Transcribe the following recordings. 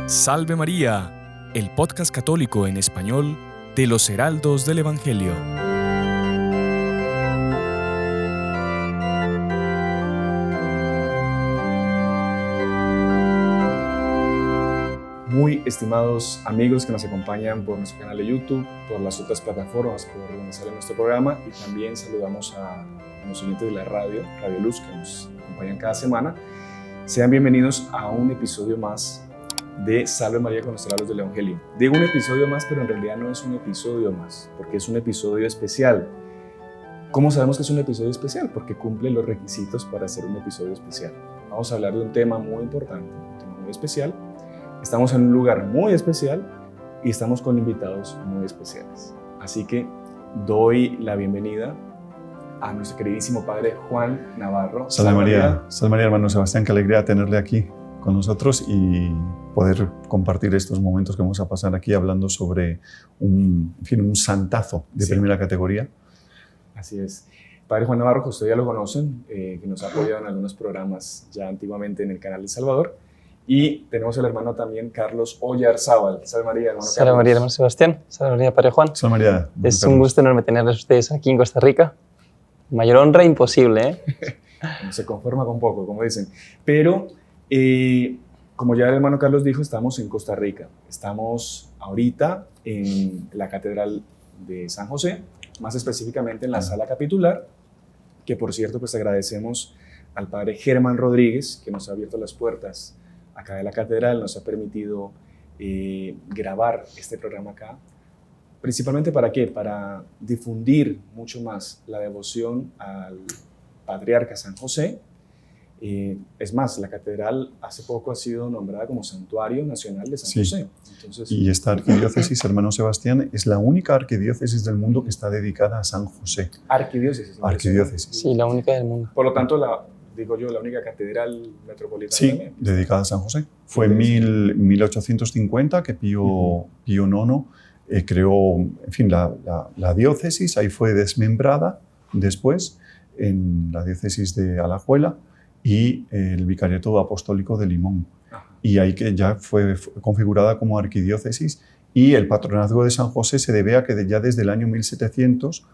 Salve María, el podcast católico en español de los Heraldos del Evangelio. Muy estimados amigos que nos acompañan por nuestro canal de YouTube, por las otras plataformas por donde sale nuestro programa, y también saludamos a los oyentes de la Radio Luz que nos acompañan cada semana. Sean bienvenidos a un episodio más de Salve María con los Heraldos del Evangelio. Digo un episodio más, pero en realidad no es un episodio más, porque es un episodio especial. ¿Cómo sabemos que es un episodio especial? Porque cumple los requisitos para ser un episodio especial. Vamos a hablar de un tema muy importante, un tema muy especial. Estamos en un lugar muy especial y estamos con invitados muy especiales. Así que doy la bienvenida a nuestro queridísimo padre Juan Navarro. Salve María. Salve María, hermano Sebastián, qué alegría tenerle aquí con nosotros y poder compartir estos momentos que vamos a pasar aquí hablando sobre un santazo de primera categoría. Así es. Padre Juan Navarro, que ustedes ya lo conocen, que nos ha apoyado en algunos programas ya antiguamente en el canal de Salvador. Y tenemos el hermano también Carlos Oyarzábal. Salve María, hermano Carlos. Salve María, hermano Sebastián. Salve María, padre Juan. Salve María. Es un gusto enorme tenerles ustedes aquí en Costa Rica. Mayor honra imposible, ¿eh? No se conforma con poco, como dicen. Pero, como ya el hermano Carlos dijo, estamos en Costa Rica. Estamos ahorita en la Catedral de San José, más específicamente en la sala capitular, que por cierto, pues agradecemos al padre Germán Rodríguez, que nos ha abierto las puertas acá de la catedral, nos ha permitido grabar este programa acá. Principalmente ¿para qué? Para difundir mucho más la devoción al patriarca San José. Es más, la catedral hace poco ha sido nombrada como Santuario Nacional de San José. Entonces, y esta arquidiócesis, hermano Sebastián, es la única arquidiócesis del mundo que está dedicada a San José. Arquidiócesis. Arquidiócesis. Sí, la única del mundo. Por lo tanto, la única catedral metropolitana. Sí, también, dedicada a San José. Fue en 1850 que Pío IX creó, en fin, la diócesis. Ahí fue desmembrada después en la diócesis de Alajuela y el vicariato apostólico de Limón. Y ahí que ya fue configurada como arquidiócesis, y el patronazgo de San José se debe a que ya desde el año 1700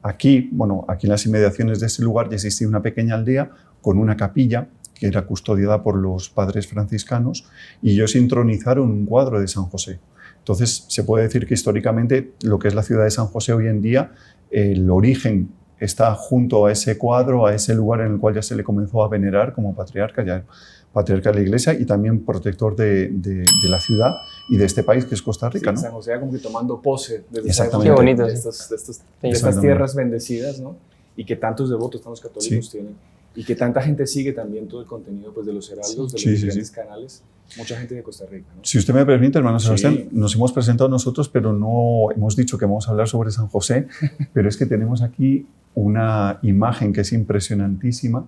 aquí en las inmediaciones de este lugar ya existía una pequeña aldea con una capilla que era custodiada por los padres franciscanos, y ellos intronizaron un cuadro de San José. Entonces se puede decir que históricamente lo que es la ciudad de San José hoy en día, el origen está junto a ese cuadro, a ese lugar en el cual ya se le comenzó a venerar como patriarca, ya patriarca de la Iglesia y también protector de la ciudad y de este país que es Costa Rica, sí, ¿no? San José como que tomando pose desde Qué bonito, de estas tierras bendecidas, ¿no? Y que tantos devotos, tantos católicos tienen, y que tanta gente sigue también todo el contenido pues, de los heraldos, de los diferentes canales, mucha gente de Costa Rica, ¿no? Si usted me permite, hermano Sebastián, nos hemos presentado nosotros, pero no hemos dicho que vamos a hablar sobre San José, pero es que tenemos aquí una imagen que es impresionantísima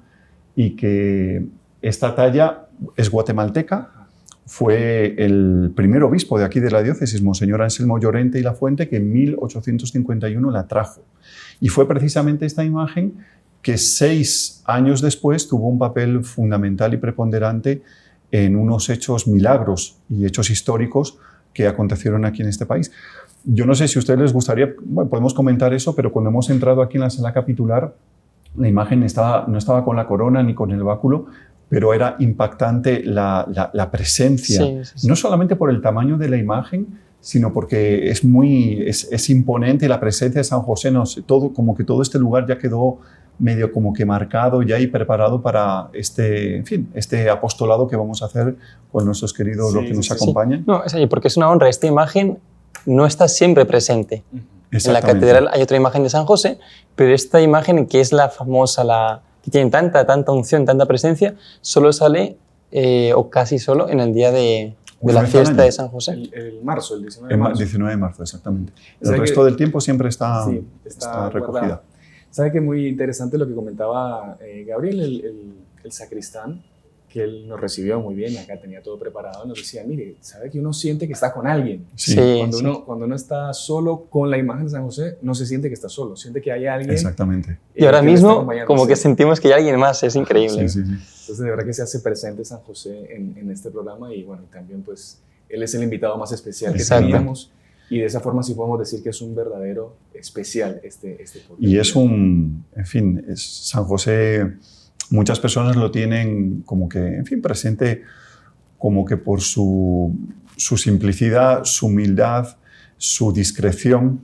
y que esta talla es guatemalteca. Fue el primer obispo de aquí de la diócesis, Monseñor Anselmo Llorente y La Fuente, que en 1851 la trajo. Y fue precisamente esta imagen que 6 años después tuvo un papel fundamental y preponderante en unos hechos milagros y hechos históricos que acontecieron aquí en este país. Yo no sé si a ustedes les gustaría, podemos comentar eso, pero cuando hemos entrado aquí en la sala capitular, la imagen no estaba con la corona ni con el báculo, pero era impactante la presencia, no solamente por el tamaño de la imagen, sino porque es imponente la presencia de San José. Como que todo este lugar ya quedó medio como que marcado ya y preparado para este apostolado que vamos a hacer con nuestros queridos, los que nos acompañan. No, es ahí, porque es una honra. Esta imagen no está siempre presente. En la catedral hay otra imagen de San José, pero esta imagen, que es la famosa, que tiene tanta unción, tanta presencia, solo sale, o casi solo, en el día de la fiesta de San José. El 19 de marzo. 19 de marzo, exactamente. El resto del tiempo siempre está recogida. Guardada. ¿Sabe que muy interesante lo que comentaba Gabriel, el sacristán, que él nos recibió muy bien, acá tenía todo preparado, nos decía, mire, ¿sabe que uno siente que está con alguien? Cuando uno está solo con la imagen de San José, no se siente que está solo, siente que hay alguien. Exactamente. Y ahora mismo, como que sentimos que hay alguien más, es increíble. Entonces, de verdad que se hace presente San José en este programa, y bueno, también pues Él es el invitado más especial que Exacto. teníamos. Y de esa forma sí podemos decir que es un verdadero especial este podcast. Y es en fin, San José, muchas personas lo tienen como que, en fin, presente como que por su simplicidad, su humildad, su discreción,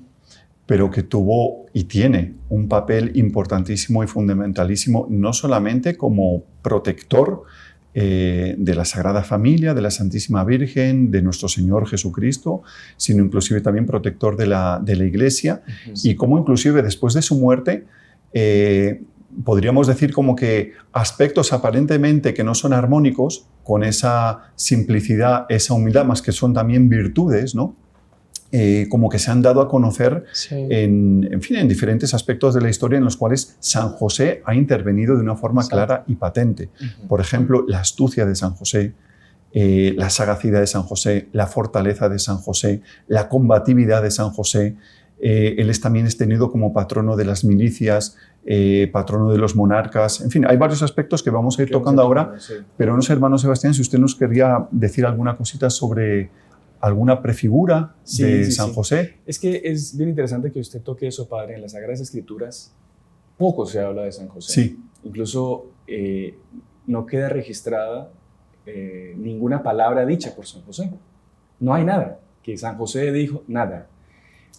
pero que tuvo y tiene un papel importantísimo y fundamentalísimo, no solamente como protector de la Sagrada Familia, de la Santísima Virgen, de nuestro Señor Jesucristo, sino inclusive también protector de la Iglesia, y como inclusive después de su muerte, podríamos decir como que aspectos aparentemente que no son armónicos, con esa simplicidad, esa humildad, más que son también virtudes, ¿no? Como que se han dado a conocer Sí. en fin, en diferentes aspectos de la historia en los cuales San José ha intervenido de una forma clara y patente. Por ejemplo, la astucia de San José, la sagacidad de San José, la fortaleza de San José, la combatividad de San José. Él también es tenido como patrono de las milicias, patrono de los monarcas. En fin, hay varios aspectos que vamos a ir tocando ahora, sí. pero no sé, hermano Sebastián, si usted nos quería decir alguna cosita sobre alguna prefigura de San José. Es que es bien interesante que usted toque eso, padre. En las Sagradas Escrituras poco se habla de San José. Sí. Incluso no queda registrada ninguna palabra dicha por San José. No hay nada que San José dijo, nada.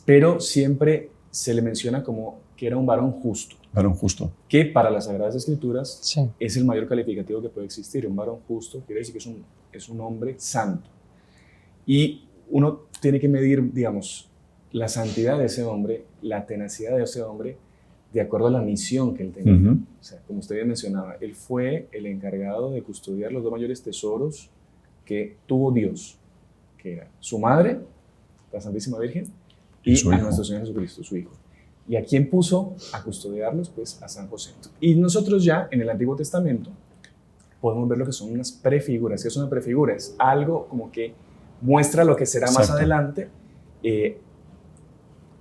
Pero siempre se le menciona como que era un varón justo. Varón justo. Que para las Sagradas Escrituras Sí. es el mayor calificativo que puede existir. Un varón justo quiere decir que es un hombre santo. Y uno tiene que medir, digamos, la santidad de ese hombre, la tenacidad de ese hombre, de acuerdo a la misión que él tenía. O sea, como usted bien mencionaba, él fue el encargado de custodiar los dos mayores tesoros que tuvo Dios, que era su madre, la Santísima Virgen, y a nuestro Señor Jesucristo, su Hijo. ¿Y a quién puso a custodiarlos? Pues a San José. Y nosotros ya, en el Antiguo Testamento, podemos ver lo que son unas prefiguras. ¿Qué es una prefigura? Es algo como que muestra lo que será más adelante,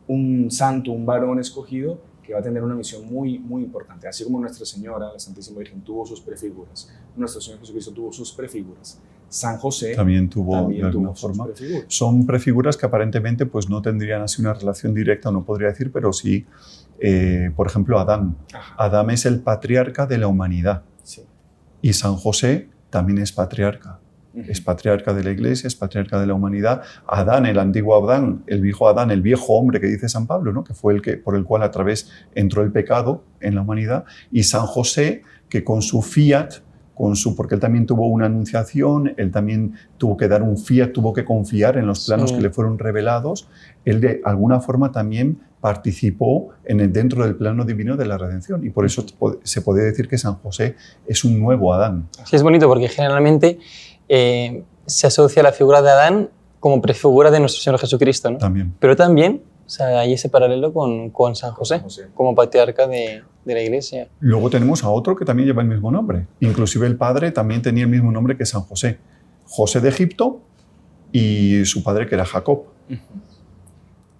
un santo, un varón escogido que va a tener una misión muy, muy importante. Así como Nuestra Señora, la Santísima Virgen, tuvo sus prefiguras, nuestro Señor Jesucristo tuvo sus prefiguras, San José también tuvo de alguna forma. Prefiguras. Son prefiguras que aparentemente pues, no tendrían así una relación directa, no podría decir, pero sí, por ejemplo, Adán. Ajá. Adán es el patriarca de la humanidad. Sí. Y San José también es patriarca. Es patriarca de la Iglesia, es patriarca de la humanidad. Adán, el antiguo Adán, el viejo hombre que dice San Pablo, ¿no? Que fue por el cual a través entró el pecado en la humanidad. Y San José, que con su fiat, porque él también tuvo una anunciación, él también tuvo que dar un fiat, tuvo que confiar en los planos que le fueron revelados, él de alguna forma también participó dentro del plano divino de la redención. Y por eso se puede decir que San José es un nuevo Adán. Sí, es bonito porque generalmente se asocia la figura de Adán como prefigura de nuestro Señor Jesucristo, ¿no? También. Pero también, o sea, hay ese paralelo con San José, como patriarca de la Iglesia. Luego tenemos a otro que también lleva el mismo nombre. Inclusive el padre también tenía el mismo nombre que San José. José de Egipto y su padre que era Jacob.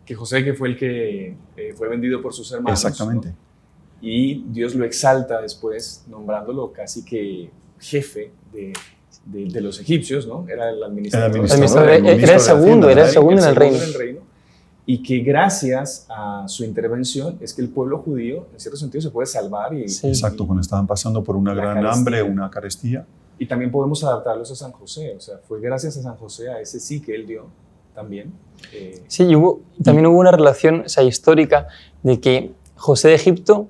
Que José, que fue el que fue vendido por sus hermanos. Exactamente. ¿no? Y Dios lo exalta después, nombrándolo casi que jefe de los egipcios, ¿no? Era el administrador. Era el segundo en el reino. Y que gracias a su intervención es que el pueblo judío, en cierto sentido, se puede salvar. Exacto, cuando estaban pasando por una gran hambre, una carestía. Y también podemos adaptarlos a San José. O sea, fue gracias a San José, a ese sí que él dio también. Sí, también hubo una relación histórica de que José de Egipto,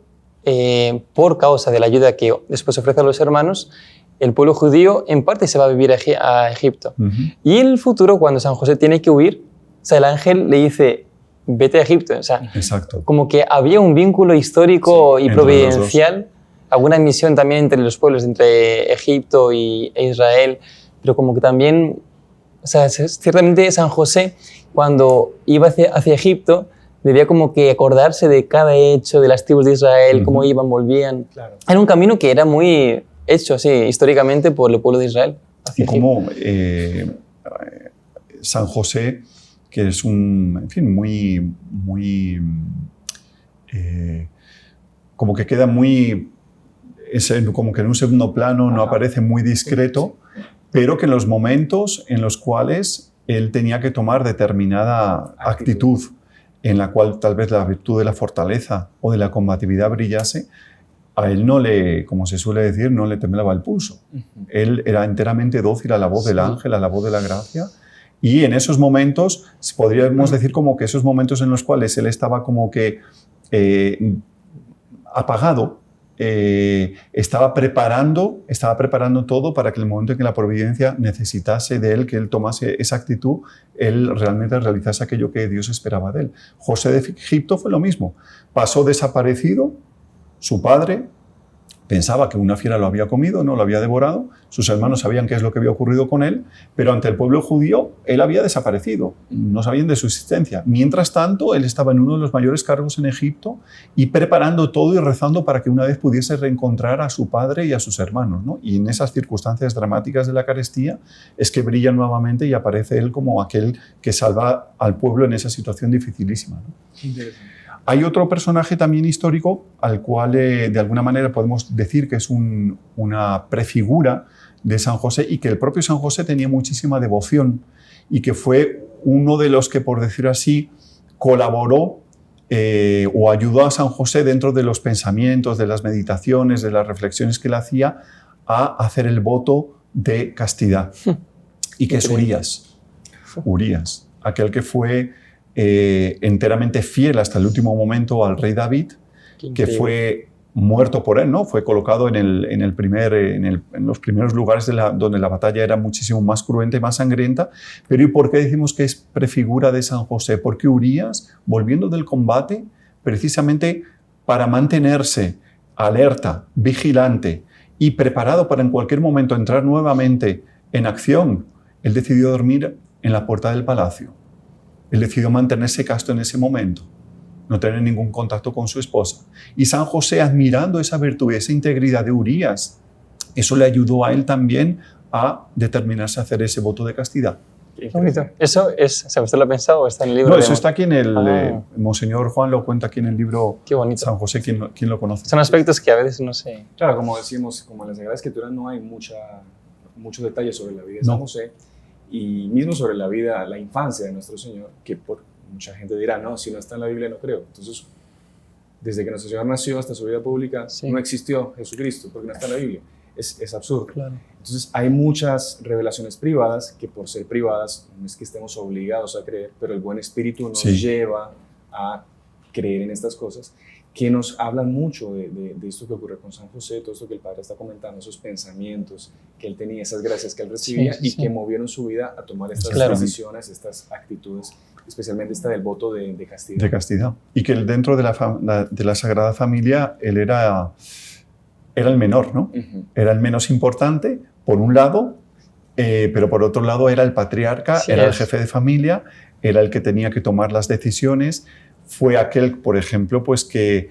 por causa de la ayuda que después ofrece a los hermanos, el pueblo judío en parte se va a vivir a Egipto. Y en el futuro, cuando San José tiene que huir, o sea, el ángel le dice, vete a Egipto. O sea, exacto. Como que había un vínculo histórico y providencial, alguna misión también entre los pueblos, entre Egipto e Israel, pero como que también, o sea, ciertamente San José, cuando iba hacia Egipto, debía como que acordarse de cada hecho de las tribus de Israel, cómo iban, volvían. Claro. Era un camino que era muy hecho así, históricamente por el pueblo de Israel. Y como San José, que es en fin, muy como que queda muy, como que en un segundo plano, no aparece muy discreto, pero que en los momentos en los cuales él tenía que tomar determinada actitud en la cual tal vez la virtud de la fortaleza o de la combatividad brillase, a él no le, como se suele decir, no le temblaba el pulso. Él era enteramente dócil a la voz del ángel, a la voz de la gracia, y en esos momentos, podríamos decir como que esos momentos en los cuales él estaba como que apagado, estaba preparando todo para que el momento en que la providencia necesitase de él, que él tomase esa actitud, él realmente realizase aquello que Dios esperaba de él. José de Egipto fue lo mismo. Pasó desaparecido, su padre pensaba que una fiera lo había comido, no lo había devorado, sus hermanos sabían qué es lo que había ocurrido con él, pero ante el pueblo judío él había desaparecido, no sabían de su existencia. Mientras tanto, él estaba en uno de los mayores cargos en Egipto y preparando todo y rezando para que una vez pudiese reencontrar a su padre y a sus hermanos, ¿no? Y en esas circunstancias dramáticas de la carestía es que brilla nuevamente y aparece él como aquel que salva al pueblo en esa situación dificilísima, ¿no? Interesante. Hay otro personaje también histórico al cual de alguna manera podemos decir que es una prefigura de San José y que el propio San José tenía muchísima devoción y que fue uno de los que, por decir así, colaboró o ayudó a San José dentro de los pensamientos, de las meditaciones, de las reflexiones que él hacía a hacer el voto de castidad. Y que es Urías, aquel que fue enteramente fiel hasta el último momento al rey David, que fue muerto por él, ¿no? Fue colocado en los primeros lugares donde la batalla era muchísimo más cruenta y más sangrienta. Pero ¿y por qué decimos que es prefigura de San José? Porque Urías, volviendo del combate, precisamente para mantenerse alerta, vigilante y preparado para en cualquier momento entrar nuevamente en acción, él decidió dormir en la puerta del palacio. Él decidió mantenerse casto en ese momento, no tener ningún contacto con su esposa. Y San José, admirando esa virtud y esa integridad de Urías, eso le ayudó a él también a determinarse a hacer ese voto de castidad. Qué bonito. ¿Eso es, o sea, usted lo ha pensado o está en el libro? No, eso está aquí en el... Monseñor Juan lo cuenta aquí en el libro. Qué bonito. San José, ¿quién lo conoce? Son aspectos que a veces no sé. Claro, como decimos, como en la Sagrada Escritura no hay muchos detalles sobre la vida de San José, y mismo sobre la vida, la infancia de nuestro Señor, que por mucha gente dirá, no, si no está en la Biblia no creo. Entonces, desde que nuestro Señor nació hasta su vida pública, no existió Jesucristo, porque no está en la Biblia. Es absurdo. Claro. Entonces, hay muchas revelaciones privadas que por ser privadas no es que estemos obligados a creer, pero el buen espíritu nos lleva a creer en estas cosas, que nos hablan mucho de esto que ocurre con San José, todo esto que el Padre está comentando, esos pensamientos que él tenía, esas gracias que él recibía que movieron su vida a tomar estas decisiones, estas actitudes, especialmente esta del voto de castidad. De castidad. Y que dentro de la Sagrada Familia él era el menor, ¿no? Era el menos importante, por un lado, pero por otro lado era el patriarca, era el jefe de familia, era el que tenía que tomar las decisiones. Fue aquel, por ejemplo, pues que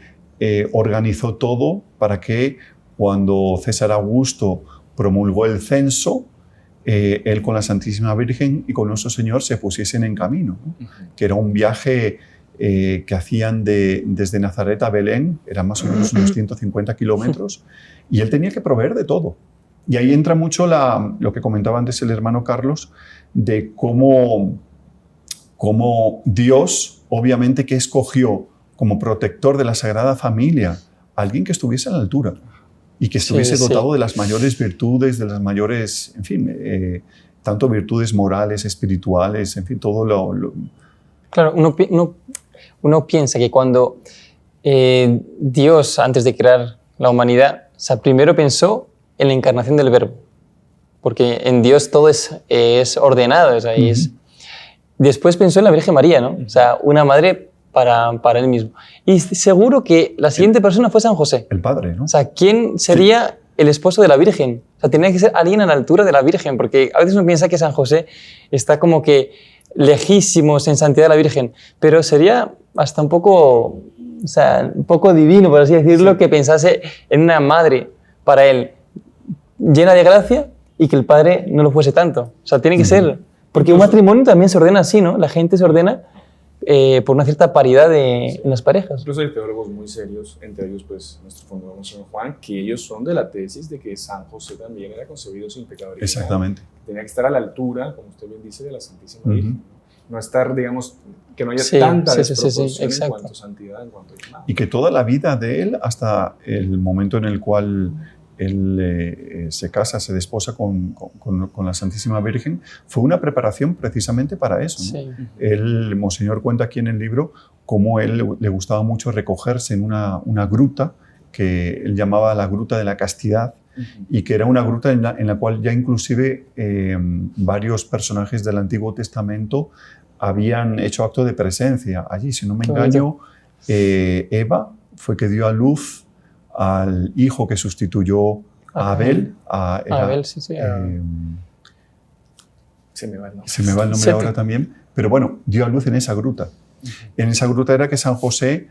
organizó todo para que cuando César Augusto promulgó el censo, él con la Santísima Virgen y con nuestro Señor se pusiesen en camino, ¿no? Que era un viaje que hacían desde Nazaret a Belén, eran más o menos unos 150 kilómetros, y él tenía que proveer de todo. Y ahí entra mucho lo que comentaba antes el hermano Carlos, de cómo Dios, obviamente, que escogió como protector de la Sagrada Familia a alguien que estuviese a la altura y que estuviese dotado de las mayores virtudes, de las mayores, en fin, tanto virtudes morales, espirituales, en fin, todo lo... Claro, uno piensa que cuando Dios, antes de crear la humanidad, o sea, primero pensó en la encarnación del Verbo, porque en Dios todo es ordenado, o sea, después pensó en la Virgen María, ¿no? O sea, una madre para él mismo. Y seguro que la siguiente persona fue San José. El padre, ¿no? O sea, ¿quién sería el esposo de la Virgen? O sea, tenía que ser alguien a la altura de la Virgen, porque a veces uno piensa que San José está como que lejísimos en santidad de la Virgen, pero sería hasta un poco, o sea, un poco divino, por así decirlo, que pensase en una madre para él llena de gracia y que el padre no lo fuese tanto. O sea, tiene que ser... Porque un matrimonio también se ordena así, ¿no? La gente se ordena por una cierta paridad en las parejas. Incluso hay teólogos muy serios, entre ellos pues nuestro fundador San Juan, que ellos son de la tesis de que San José también era concebido sin pecado original. Exactamente. tenía que estar a la altura, como usted bien dice, de la Santísima Virgen. No estar, digamos, que no haya tanta desproporción en cuanto a santidad, en cuanto a nada. Y que toda la vida de él, hasta el momento en el cual él se casa, se desposa con la Santísima Virgen, fue una preparación precisamente para eso, ¿no? Sí. El Monseñor cuenta aquí en el libro cómo él le gustaba mucho recogerse en una gruta que él llamaba la Gruta de la Castidad, y que era una gruta en la cual ya inclusive varios personajes del Antiguo Testamento habían hecho acto de presencia allí. Si no me engaño, Eva fue que dio a luz al hijo que sustituyó a Abel. Abel, sí. Se me va el nombre. Se me va el nombre ahora también. Pero bueno, dio a luz en esa gruta. En esa gruta era que San José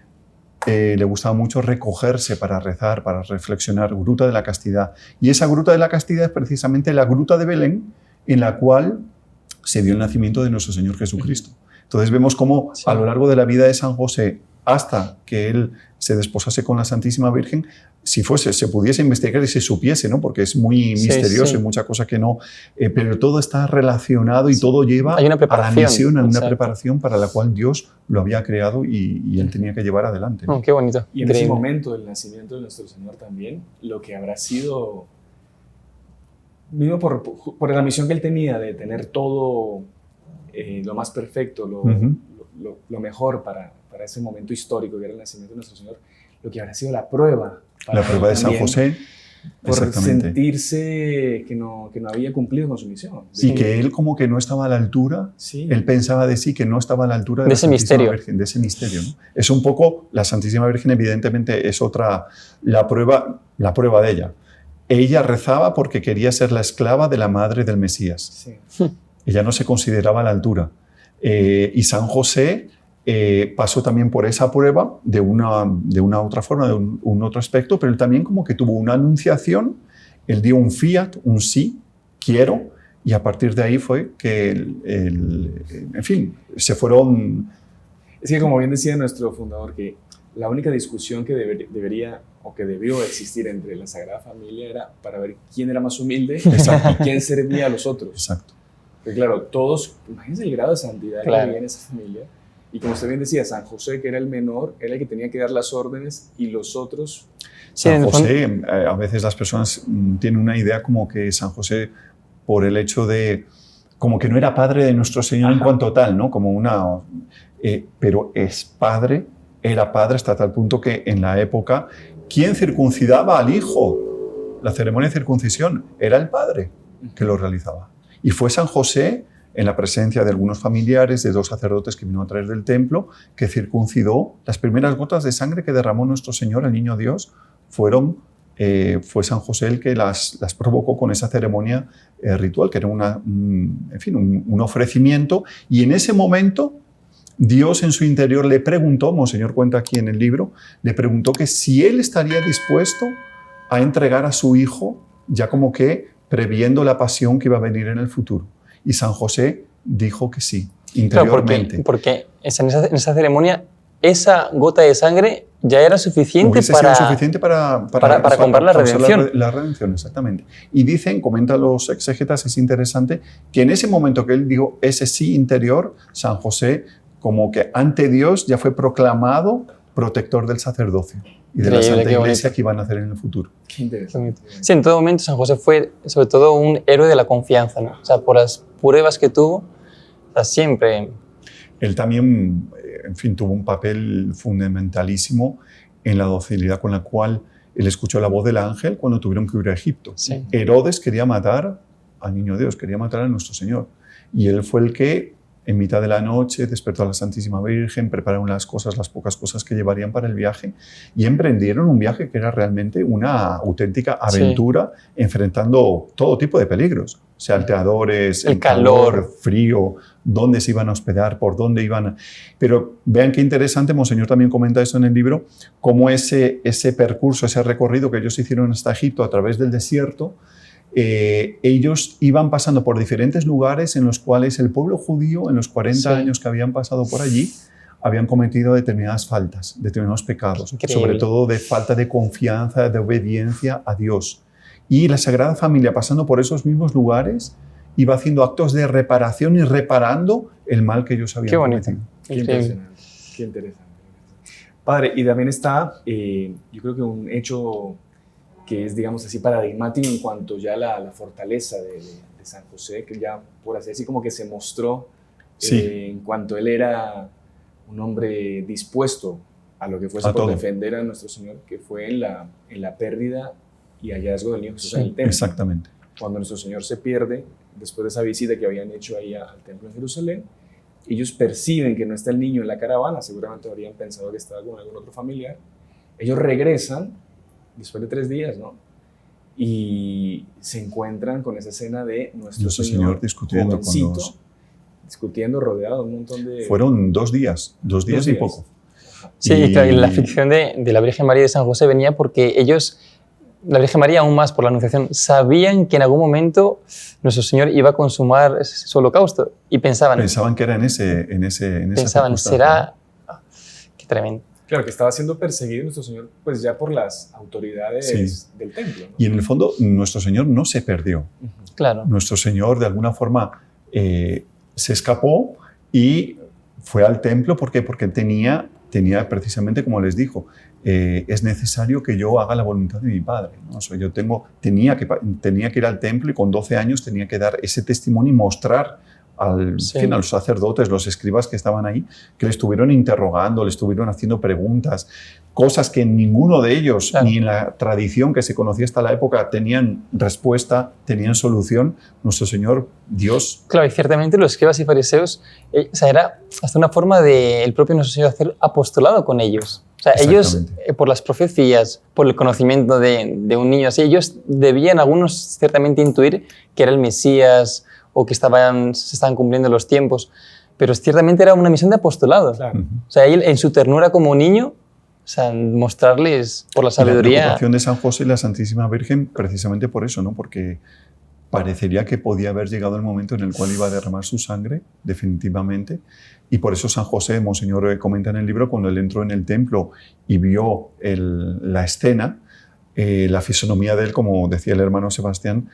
le gustaba mucho recogerse para rezar, para reflexionar, Gruta de la Castidad. Y esa Gruta de la Castidad es precisamente la Gruta de Belén, en la cual se dio el nacimiento de nuestro Señor Jesucristo. Entonces vemos cómo a lo largo de la vida de San José, hasta que él se desposase con la Santísima Virgen, si se pudiese investigar y se supiese, ¿no? Porque es muy misterioso y mucha cosa que no, pero todo está relacionado y todo lleva a la misión, a una preparación para la cual Dios lo había creado y él tenía que llevar adelante, ¿no? Qué bonito. Y en ese momento del nacimiento de nuestro Señor también, lo que habrá sido, mismo por la misión que él tenía de tener todo lo más perfecto, lo mejor para ese momento histórico que era el nacimiento de nuestro Señor, lo que habrá sido la prueba. La prueba de San José. Por sentirse que no había cumplido con su misión. Y que él como que no estaba a la altura, él pensaba de sí que no estaba a la altura de ese misterio. Virgen, de ese misterio, ¿no? Es un poco, la Santísima Virgen evidentemente es otra, la prueba de ella. Ella rezaba porque quería ser la esclava de la madre del Mesías. Sí. Ella no se consideraba a la altura. Y San José pasó también por esa prueba de una otra forma, de un otro aspecto, pero él también como que tuvo una anunciación, él dio un fiat, un sí, quiero, y a partir de ahí fue que, en fin, se fueron... Es que como bien decía nuestro fundador, que la única discusión que debería o que debió existir entre la Sagrada Familia era para ver quién era más humilde y quién servía a los otros. Exacto. Porque claro, todos, imagínense el grado de santidad que había en esa familia. Y como usted bien decía, San José, que era el menor, era el que tenía que dar las órdenes y los otros... San José, a veces las personas tienen una idea como que San José, por el hecho de... como que no era padre de nuestro Señor en cuanto tal, ¿no? Como una... pero es padre, era padre hasta tal punto que en la época, ¿quién circuncidaba al hijo? La ceremonia de circuncisión era el padre que lo realizaba. Y fue San José, en la presencia de algunos familiares, de dos sacerdotes que vino a traer del templo, que circuncidó las primeras gotas de sangre que derramó nuestro Señor, el Niño Dios, fue San José el que las provocó con esa ceremonia ritual, que era un ofrecimiento. Y en ese momento, Dios en su interior le preguntó, Monseñor cuenta aquí en el libro, le preguntó que si él estaría dispuesto a entregar a su hijo, ya como que previendo la pasión que iba a venir en el futuro. Y San José dijo que sí, interiormente. Claro, porque en esa ceremonia, esa gota de sangre ya era suficiente para comprar la redención. La redención, exactamente. Y dicen, comentan los exégetas, es interesante, que en ese momento que él dijo ese sí interior, San José, como que ante Dios ya fue proclamado protector del sacerdocio y de la Santa Iglesia que iban a hacer en el futuro. Qué interesante. Sí, en todo momento San José fue sobre todo un héroe de la confianza, ¿no? O sea, por las pruebas que tuvo, o sea, siempre... Él también, en fin, tuvo un papel fundamentalísimo en la docilidad con la cual él escuchó la voz del ángel cuando tuvieron que huir a Egipto. Sí. Herodes quería matar al Niño Dios, quería matar a nuestro Señor. Y él fue el que en mitad de la noche despertó a la Santísima Virgen, prepararon las pocas cosas que llevarían para el viaje y emprendieron un viaje que era realmente una auténtica aventura, enfrentando todo tipo de peligros, salteadores, el calor, frío, dónde se iban a hospedar, por dónde iban. Pero vean qué interesante, Monseñor también comenta eso en el libro, cómo ese percurso, ese recorrido que ellos hicieron hasta Egipto a través del desierto, ellos iban pasando por diferentes lugares en los cuales el pueblo judío, en los 40 años que habían pasado por allí, habían cometido determinadas faltas, determinados pecados, sobre todo de falta de confianza, de obediencia a Dios. Y la Sagrada Familia, pasando por esos mismos lugares, iba haciendo actos de reparación y reparando el mal que ellos habían cometido. Qué impresionante, qué interesante. Padre, y también está, yo creo que un hecho que es, digamos así, paradigmático en cuanto ya a la fortaleza de San José, que ya, por así decir, como que se mostró en cuanto él era un hombre dispuesto a lo que fuese por defender a nuestro Señor, que fue en la pérdida y hallazgo del niño Jesús en el templo. Exactamente. Cuando nuestro Señor se pierde, después de esa visita que habían hecho ahí al templo en Jerusalén, ellos perciben que no está el niño en la caravana, seguramente habrían pensado que estaba con algún otro familiar. Ellos regresan después de 3 días, ¿no? Y se encuentran con esa escena de nuestro Señor discutiendo discutiendo rodeado de un montón de... Fueron 2 días, 2 días y poco. Sí, y la aflicción de la Virgen María y de San José venía porque ellos, la Virgen María aún más por la Anunciación, sabían que en algún momento nuestro Señor iba a consumar su holocausto y pensaban que era en esa será... Qué tremendo. Claro, que estaba siendo perseguido nuestro Señor pues ya por las autoridades del templo, ¿no? Y en el fondo nuestro Señor no se perdió. Claro. Nuestro Señor de alguna forma se escapó y fue al templo porque tenía precisamente, como les dijo, es necesario que yo haga la voluntad de mi Padre, ¿no? O sea, yo tenía que ir al templo y con 12 años tenía que dar ese testimonio y mostrar a los sacerdotes, los escribas que estaban ahí, que le estuvieron interrogando, le estuvieron haciendo preguntas, cosas que ninguno de ellos, ni en la tradición que se conocía hasta la época, tenían respuesta, tenían solución. Nuestro Señor, Dios... Claro, y ciertamente los escribas y fariseos, o sea, era hasta una forma del propio nuestro Señor hacer apostolado con ellos. O sea, ellos, por las profecías, por el conocimiento de un niño así, ellos debían, algunos ciertamente, intuir que era el Mesías o que se estaban cumpliendo los tiempos, pero ciertamente era una misión de apostolado. Claro. O sea, él en su ternura como niño, o sea, mostrarles por la sabiduría... La preocupación de San José y la Santísima Virgen, precisamente por eso, ¿no? Porque parecería que podía haber llegado el momento en el cual iba a derramar su sangre, definitivamente, y por eso San José, Monseñor comenta en el libro, cuando él entró en el templo y vio la escena, la fisonomía de él, como decía el hermano Sebastián,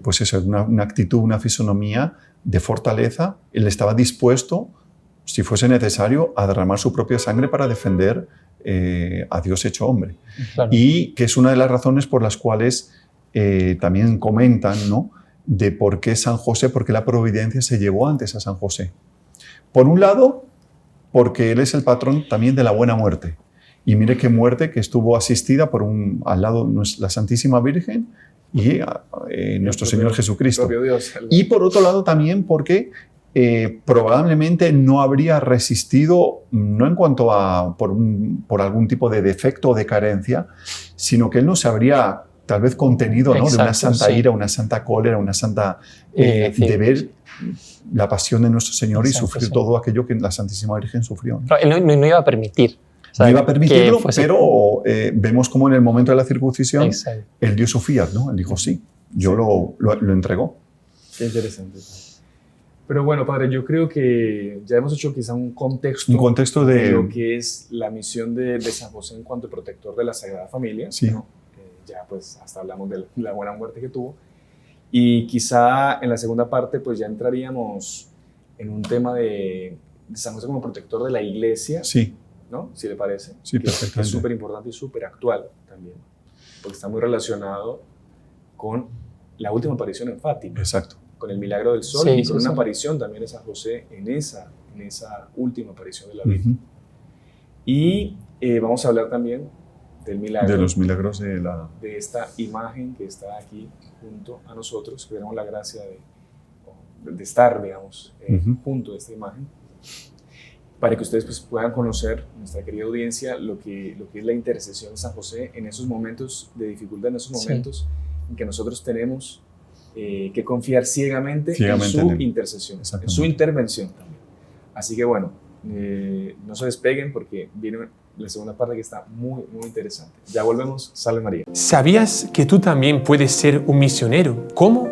pues eso, una actitud, una fisonomía de fortaleza. Él estaba dispuesto, si fuese necesario, a derramar su propia sangre para defender a Dios hecho hombre. Claro. Y que es una de las razones por las cuales también comentan, ¿no?, de por qué San José, por qué la providencia se llevó antes a San José. Por un lado, porque él es el patrón también de la buena muerte. Y mire qué muerte que estuvo asistida por al lado la Santísima Virgen y nuestro Señor Jesucristo. Dios. Y por otro lado también porque probablemente no habría resistido, no en cuanto a por algún tipo de defecto o de carencia, sino que él no se habría tal vez contenido, ¿no?, de una santa ira, una santa cólera, una santa de ver la pasión de nuestro Señor y sufrir todo aquello que la Santísima Virgen sufrió, ¿no? Él no iba a permitir. No iba a permitirlo, pero vemos cómo en el momento de la circuncisión él dio su fiat, ¿no? Él dijo, sí, yo lo entregó. Qué interesante. Pero bueno, Padre, yo creo que ya hemos hecho quizá un contexto de lo que es la misión de San José en cuanto protector de la Sagrada Familia. Sí. ¿no? Ya pues hasta hablamos de la buena muerte que tuvo. Y quizá en la segunda parte pues ya entraríamos en un tema de San José como protector de la Iglesia. Sí. ¿No? Si le parece. Sí, perfectamente. Es súper importante y súper actual también, porque está muy relacionado con la última aparición en Fátima. Exacto. Con el milagro del sol y con una aparición también de San José en esa última aparición de la Virgen. Y vamos a hablar también del milagro. De los milagros de esta imagen que está aquí junto a nosotros, que tenemos la gracia de estar, digamos, junto a esta imagen, para que ustedes pues, puedan conocer, nuestra querida audiencia, lo que es la intercesión de San José en esos momentos de dificultad, en esos momentos en que nosotros tenemos que confiar ciegamente en su intercesión, en su intervención también. Así que bueno, no se despeguen porque viene la segunda parte que está muy, muy interesante. Ya volvemos. Salve María. ¿Sabías que tú también puedes ser un misionero? ¿Cómo?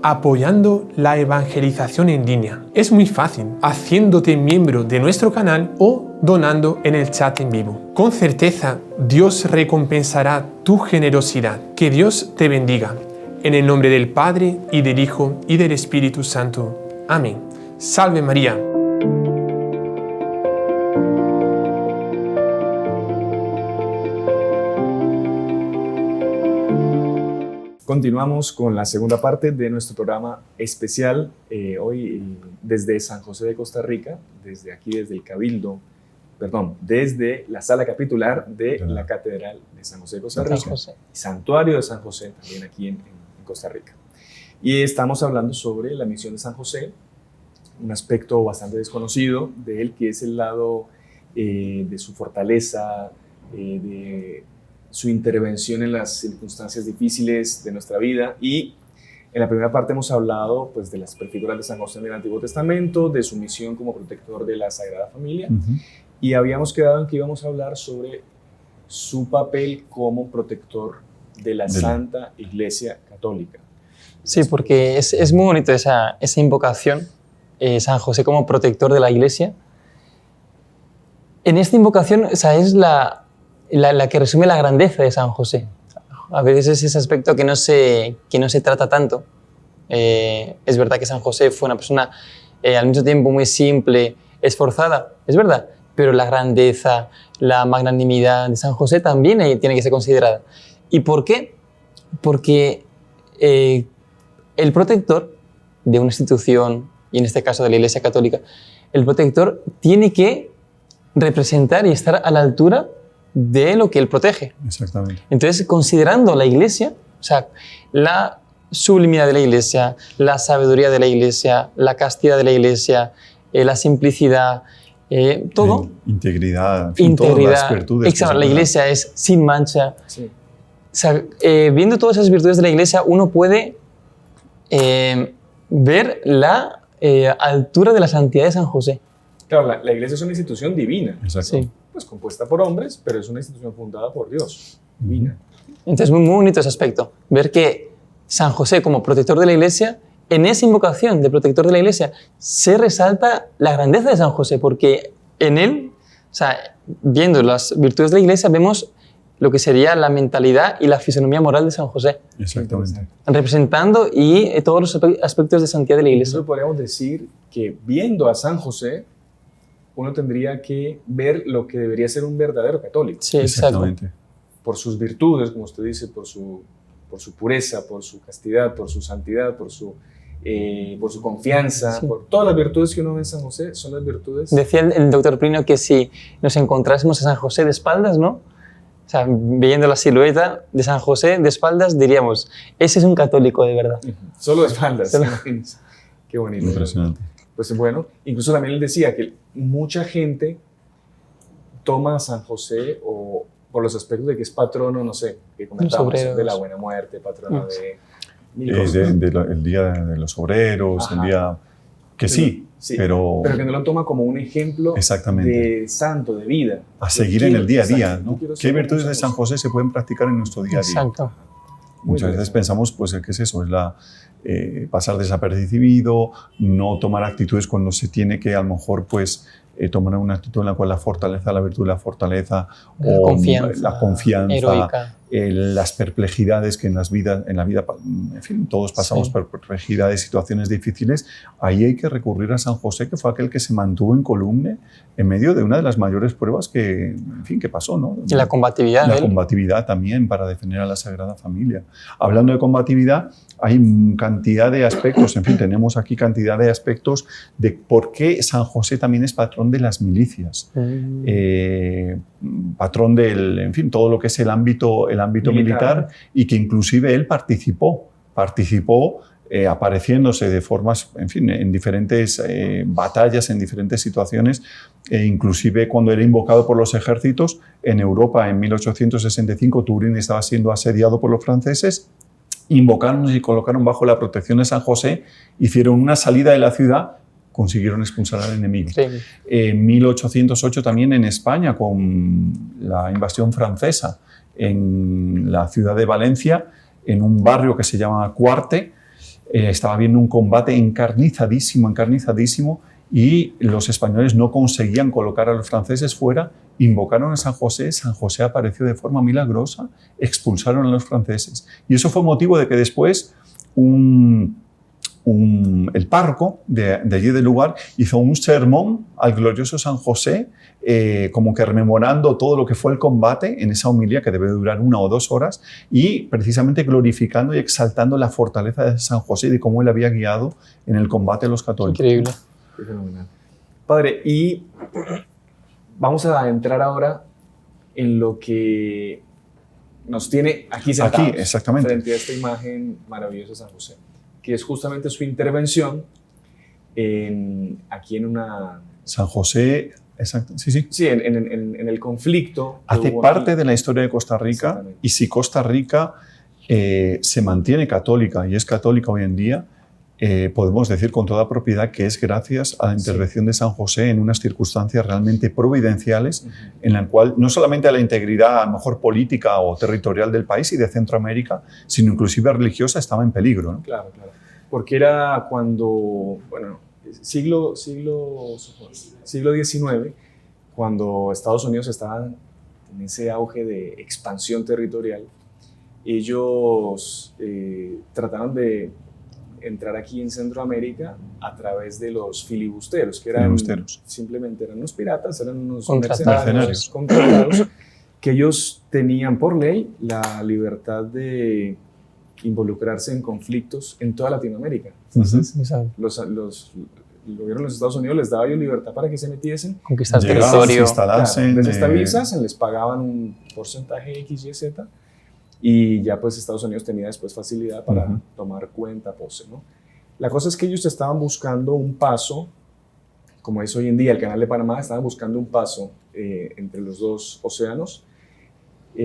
Apoyando la evangelización en línea. Es muy fácil, haciéndote miembro de nuestro canal o donando en el chat en vivo. Con certeza, Dios recompensará tu generosidad. Que Dios te bendiga. En el nombre del Padre, y del Hijo, y del Espíritu Santo. Amén. Salve María. Continuamos con la segunda parte de nuestro programa especial, hoy desde San José de Costa Rica, desde aquí, desde el Cabildo, desde la sala capitular de la Catedral de San José de Costa Rica, Santuario de San José, también aquí en Costa Rica. Y estamos hablando sobre la misión de San José, un aspecto bastante desconocido de él, que es el lado de su fortaleza, de su intervención en las circunstancias difíciles de nuestra vida. Y en la primera parte hemos hablado pues, de las prefiguras de San José en el Antiguo Testamento, de su misión como protector de la Sagrada Familia, y habíamos quedado en que íbamos a hablar sobre su papel como protector de la Santa Iglesia Católica. Sí, porque es muy bonito esa invocación, San José como protector de la Iglesia. En esta invocación, o sea, es la que resume la grandeza de San José. A veces es ese aspecto que no se trata tanto. Es verdad que San José fue una persona al mismo tiempo muy simple, esforzada, es verdad, pero la grandeza, la magnanimidad de San José también tiene que ser considerada. ¿Y por qué? Porque el protector de una institución, y en este caso de la Iglesia Católica, el protector tiene que representar y estar a la altura de lo que él protege. Exactamente. Entonces, considerando la Iglesia, o sea, la sublimidad de la Iglesia, la sabiduría de la Iglesia, la castidad de la Iglesia, la simplicidad, todo. Integridad, en fin, todas las virtudes. Exacto, la Iglesia es sin mancha. Sí. O sea, viendo todas esas virtudes de la Iglesia, uno puede ver la altura de la santidad de San José. Claro, la Iglesia es una institución divina. Exacto. Sí. Pues compuesta por hombres, pero es una institución fundada por Dios, divina. Entonces, muy bonito ese aspecto. Ver que San José, como protector de la Iglesia, en esa invocación de protector de la Iglesia, se resalta la grandeza de San José, porque en él, o sea, viendo las virtudes de la Iglesia, vemos lo que sería la mentalidad y la fisonomía moral de San José. Exactamente. Representando y todos los aspectos de santidad de la Iglesia. Entonces podríamos decir que viendo a San José, uno tendría que ver lo que debería ser un verdadero católico. Sí, exacto. Por sus virtudes, como usted dice, por su pureza, por su castidad, por su santidad, por su confianza, Sí. por todas las virtudes que uno ve en San José, son las virtudes... Decía el doctor Plinio que si nos encontrásemos a San José de espaldas, ¿no? O sea, viendo la silueta de San José de espaldas, diríamos, ese es un católico de verdad. Solo de espaldas. Qué bonito. Impresionante. Pues bueno, incluso también él decía que mucha gente toma a San José o por los aspectos de que es patrono, no sé, que comentamos, de la buena muerte, patrono de mil cosas. El día de los obreros, el día... Que sí, pero que no lo toma como un ejemplo de santo, de vida. A seguir en el día a día, ¿no? ¿Qué virtudes de San José se pueden practicar en nuestro día a día? Exacto. Muchas veces pensamos, pues, ¿qué es eso? Es pasar desapercibido, no tomar actitudes cuando se tiene que, a lo mejor, pues, tomar una actitud en la cual la virtud de la fortaleza o la confianza heroica. Las perplejidades que en la vida, en fin, todos pasamos por perplejidades, situaciones difíciles. Ahí hay que recurrir a San José, que fue aquel que se mantuvo en columna en medio de una de las mayores pruebas que pasó, ¿no? Y la combatividad. La combatividad también para defender a la Sagrada Familia. Hablando de combatividad, hay cantidad de aspectos, en fin, tenemos aquí cantidad de aspectos de por qué San José también es patrón de las milicias, patrón del, en fin, todo lo que es el ámbito militar, y que inclusive él participó apareciéndose de formas, en fin, en diferentes batallas, en diferentes situaciones, inclusive cuando era invocado por los ejércitos en Europa en 1865, Turín estaba siendo asediado por los franceses. Invocaron y colocaron bajo la protección de San José, hicieron una salida de la ciudad, consiguieron expulsar al enemigo. Sí. En 1808 también en España, con la invasión francesa en la ciudad de Valencia, en un barrio que se llama Cuarte, estaba habiendo un combate encarnizadísimo, y los españoles no conseguían colocar a los franceses fuera, invocaron a San José apareció de forma milagrosa, expulsaron a los franceses. Y eso fue motivo de que después el párroco de allí del lugar hizo un sermón al glorioso San José, como que rememorando todo lo que fue el combate en esa homilía que debe durar 1 o 2 horas y precisamente glorificando y exaltando la fortaleza de San José y de cómo él había guiado en el combate a los católicos. Increíble. Qué fenomenal. Padre, y vamos a entrar ahora en lo que nos tiene aquí sentados, aquí, exactamente, frente a esta imagen maravillosa de San José, que es justamente su intervención aquí en una... San José, exacto, sí, sí. Sí, en el conflicto. Hace parte de la historia de Costa Rica, y si Costa Rica se mantiene católica y es católica hoy en día, podemos decir con toda propiedad que es gracias a la intervención de San José en unas circunstancias realmente providenciales, en la cual no solamente a la integridad a lo mejor política o territorial del país y de Centroamérica, sino inclusive religiosa estaba en peligro, ¿no? Claro, claro. Porque era cuando, bueno, siglo XIX, cuando Estados Unidos estaba en ese auge de expansión territorial, ellos trataron de entrar aquí en Centroamérica a través de los filibusteros, que eran simplemente eran unos piratas, eran unos mercenarios contratados, que ellos tenían por ley la libertad de involucrarse en conflictos en toda Latinoamérica. Entonces, el gobierno de los Estados Unidos les daba libertad para que se metiesen, conquistar territorio, desestabilizasen, les pagaban un porcentaje X, Y, Z, y ya pues Estados Unidos tenía después facilidad para tomar cuenta, pose, ¿no? La cosa es que ellos estaban buscando un paso, como es hoy en día el Canal de Panamá, estaban buscando un paso entre los dos océanos,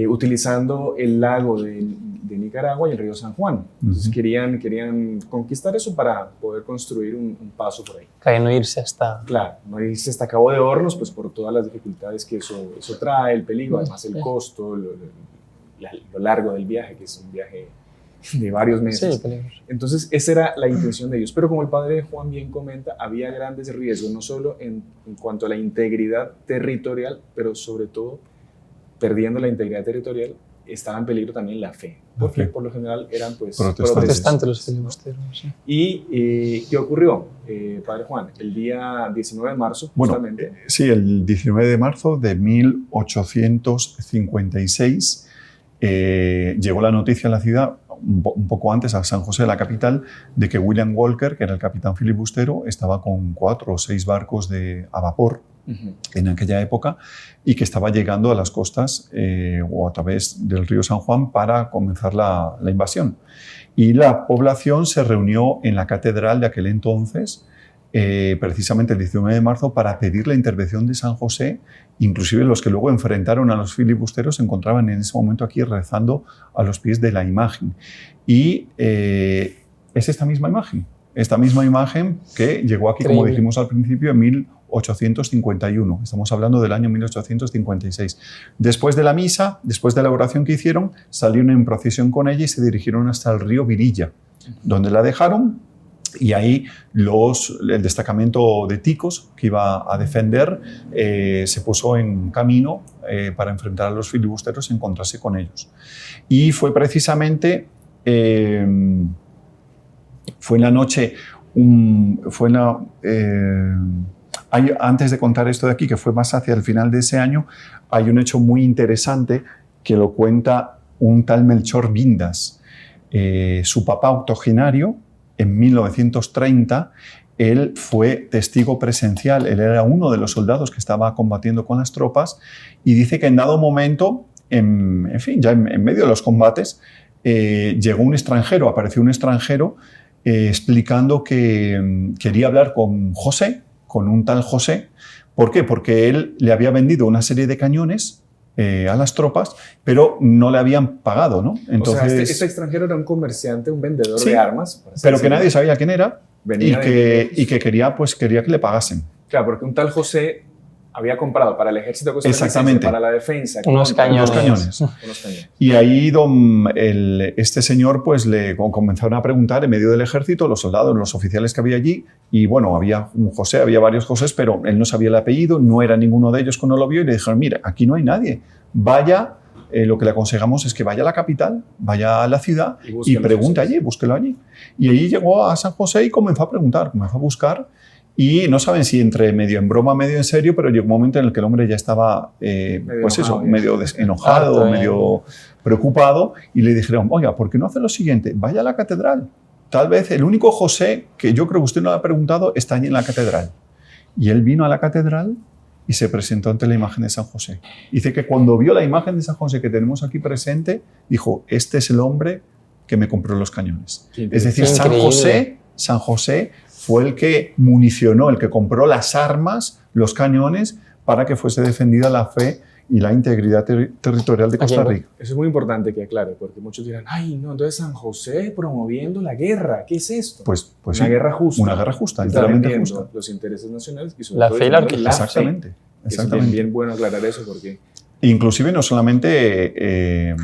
utilizando el lago de Nicaragua y el río San Juan. Entonces querían conquistar eso para poder construir un paso por ahí. Para no irse hasta... Claro, no irse hasta Cabo de Hornos, pues por todas las dificultades que eso trae, el peligro, además el costo, lo largo del viaje, que es un viaje de varios meses. Sí, entonces esa era la intención de ellos. Pero como el padre Juan bien comenta, había grandes riesgos, no solo en cuanto a la integridad territorial, pero sobre todo perdiendo la integridad territorial, estaba en peligro también la fe, porque por lo general eran pues protestantes los filibusteros. Sí. ¿Y qué ocurrió, padre Juan? El día 19 de marzo, justamente. Bueno, sí, el 19 de marzo de 1856 llegó la noticia a la ciudad, un poco antes, a San José, la capital, de que William Walker, que era el capitán filibustero, estaba con 4 o 6 barcos a vapor en aquella época y que estaba llegando a las costas o a través del río San Juan para comenzar la invasión. Y la población se reunió en la catedral de aquel entonces, precisamente el 19 de marzo, para pedir la intervención de San José. Inclusive los que luego enfrentaron a los filibusteros se encontraban en ese momento aquí rezando a los pies de la imagen. Y es esta misma imagen que llegó aquí, como dijimos al principio, en 1851. Estamos hablando del año 1856. Después de la misa, después de la oración que hicieron, salieron en procesión con ella y se dirigieron hasta el río Virilla, donde la dejaron. Y ahí el destacamento de ticos que iba a defender se puso en camino para enfrentar a los filibusteros y encontrarse con ellos. Y fue precisamente, fue en la noche, antes de contar esto de aquí, que fue más hacia el final de ese año, hay un hecho muy interesante que lo cuenta un tal Melchor Vindas. Su papá octogenario, en 1930, él fue testigo presencial, él era uno de los soldados que estaba combatiendo con las tropas y dice que en dado momento, en medio de los combates, llegó un extranjero, apareció un extranjero explicando que quería hablar con José, con un tal José. ¿Por qué? Porque él le había vendido una serie de cañones a las tropas, pero no le habían pagado, ¿no? Entonces, o sea, este extranjero era un comerciante, un vendedor de armas. Pero que nadie sabía quién era y que quería que le pagasen. Claro, porque un tal José había comprado para el ejército costarricense, Exactamente, para la defensa, unos cañones. Unos cañones. Y ahí este señor pues le comenzaron a preguntar en medio del ejército, los soldados, los oficiales que había allí, y bueno, había un José, había varios Josés, pero él no sabía el apellido, no era ninguno de ellos cuando lo vio, y le dijeron, mira, aquí no hay nadie, vaya, lo que le aconsejamos es que vaya a la capital, vaya a la ciudad y pregunte allí, búsquelo allí. Y ahí llegó a San José y comenzó a preguntar, comenzó a buscar. Y no saben si entre medio en broma, medio en serio, pero llegó un momento en el que el hombre ya estaba medio enojado, medio preocupado, y le dijeron, oiga, ¿por qué no hace lo siguiente? Vaya a la catedral. Tal vez el único José que yo creo que usted no le ha preguntado está allí en la catedral. Y él vino a la catedral y se presentó ante la imagen de San José. Dice que cuando vio la imagen de San José que tenemos aquí presente, dijo, este es el hombre que me compró los cañones. Es decir, San José fue el que municionó, el que compró las armas, los cañones, para que fuese defendida la fe y la integridad territorial de Costa Rica. Eso es muy importante que aclare, porque muchos dirán, ay, no, entonces San José promoviendo la guerra, ¿qué es esto? Pues una guerra justa. Una guerra justa, enteramente justa. Los intereses nacionales y sobre la todo fe y la orquesta. Exactamente. Es bien bueno aclarar eso, porque... Inclusive no solamente,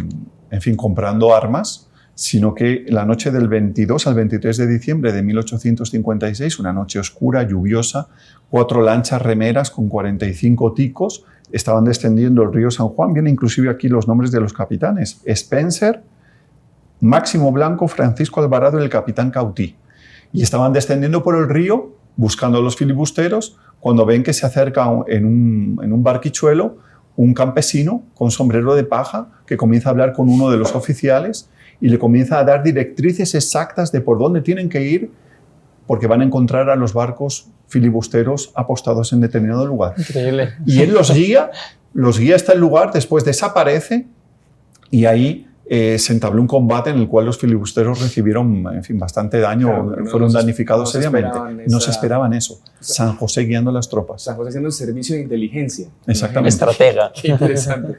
comprando armas, sino que la noche del 22 al 23 de diciembre de 1856, una noche oscura, lluviosa, 4 lanchas remeras con 45 ticos estaban descendiendo el río San Juan. Vienen inclusive aquí los nombres de los capitanes: Spencer, Máximo Blanco, Francisco Alvarado y el capitán Cautí. Y estaban descendiendo por el río buscando a los filibusteros cuando ven que se acerca en un barquichuelo un campesino con sombrero de paja que comienza a hablar con uno de los oficiales y le comienza a dar directrices exactas de por dónde tienen que ir, porque van a encontrar a los barcos filibusteros apostados en determinado lugar. Increíble. Y él los guía hasta el lugar, después desaparece, y ahí se entabló un combate en el cual los filibusteros recibieron, bastante daño, claro, fueron danificados seriamente. No se esperaban eso. San José guiando las tropas. San José haciendo el servicio de inteligencia. Exactamente. Estratega. Qué interesante.